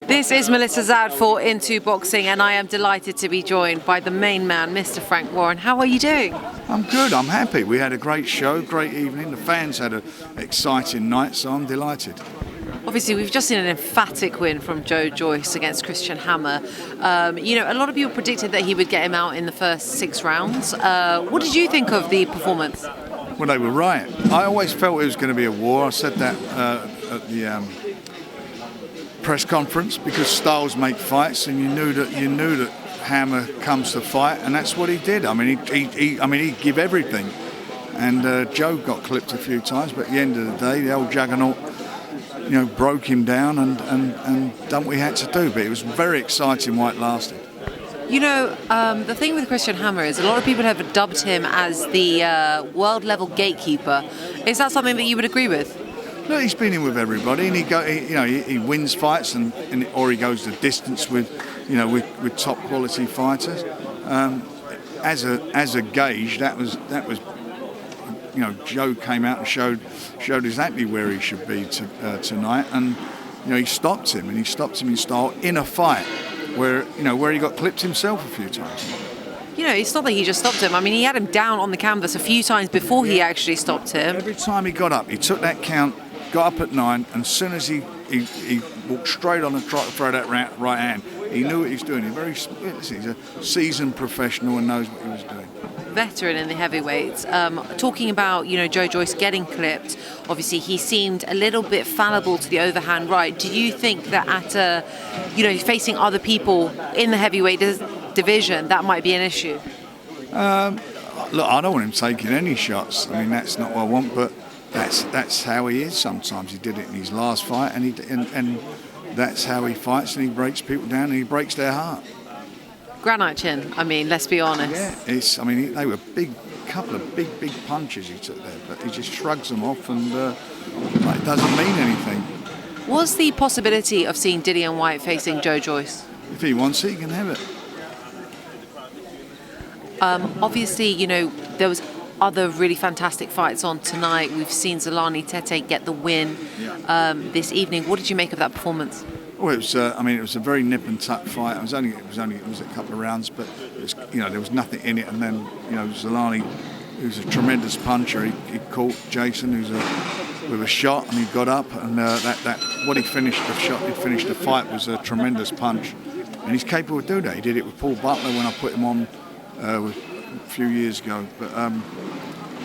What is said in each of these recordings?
This is Melissa Zad for Into Boxing, and I am delighted to be joined by the main man, Mr. Frank Warren. How are you doing? I'm good, I'm happy. We had a great show, great evening. The fans had an exciting night, so I'm delighted. Obviously, we've just seen an emphatic win from Joe Joyce against Christian Hammer. A lot of people predicted that he would get him out in the first 6 rounds. What did you think of the performance? Well, they were right. I always felt it was going to be a war. I said that at the press conference, because styles make fights, and you knew that Hammer comes to fight, and that's what he did. I mean, he'd give everything, and Joe got clipped a few times, but at the end of the day, the old juggernaut, broke him down and done what he had to do. But it was very exciting while it lasted. The thing with Christian Hammer is a lot of people have dubbed him as the world-level gatekeeper. Is that something that you would agree with? No, he's been in with everybody, and he wins fights, or he goes the distance with top quality fighters. As a gauge, that was. Joe came out and showed exactly where he should be tonight, and he stopped him, in style in a fight where he got clipped himself a few times. It's not that he just stopped him. I mean, he had him down on the canvas a few times before he actually stopped him. Every time he got up, he took that count, got up at 9, and as soon as he walked straight on and tried to throw that right hand, he knew what he was doing. He's a seasoned professional and knows what he was doing. Veteran in the heavyweights. Talking about Joe Joyce getting clipped, obviously he seemed a little bit fallible to the overhand right. Do you think that at facing other people in the heavyweight division, that might be an issue? Look, I don't want him taking any shots. I mean, that's not what I want, but that's how he is. Sometimes he did it in his last fight, and that's how he fights, and he breaks people down and he breaks their heart. Granite chin. I mean, let's be honest. Yeah, they were couple of big punches he took there, but he just shrugs them off, and it doesn't mean anything. Was the possibility of seeing Dillian Whyte facing Joe Joyce? If he wants it, he can have it. Obviously, there was other really fantastic fights on tonight. We've seen Zolani Tete get the win this evening. What did you make of that performance? Well, it was a very nip and tuck fight. It was a couple of rounds, but there was nothing in it. And then Zolani, who's a tremendous puncher, he caught Jason, with a shot, and he got up, and he finished the fight was a tremendous punch, and he's capable of doing that. He did it with Paul Butler when I put him on a few years ago. But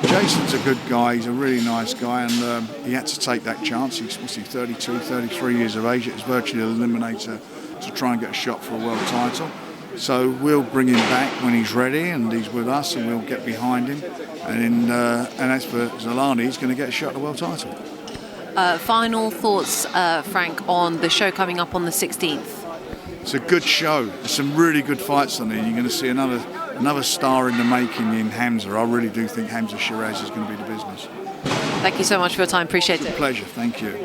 Jason's a good guy. He's a really nice guy, and he had to take that chance. He's 32, 33 years of age. It's virtually an eliminator to try and get a shot for a world title. So we'll bring him back when he's ready, and he's with us, and we'll get behind him. And as for Zolani, he's going to get a shot at the world title. Final thoughts, Frank, on the show coming up on the 16th? It's a good show. There's some really good fights on there. You're going to see another star in the making in Hamza. I really do think Hamza Shiraz is going to be the business. Thank you so much for your time. Appreciate it. Pleasure. Thank you.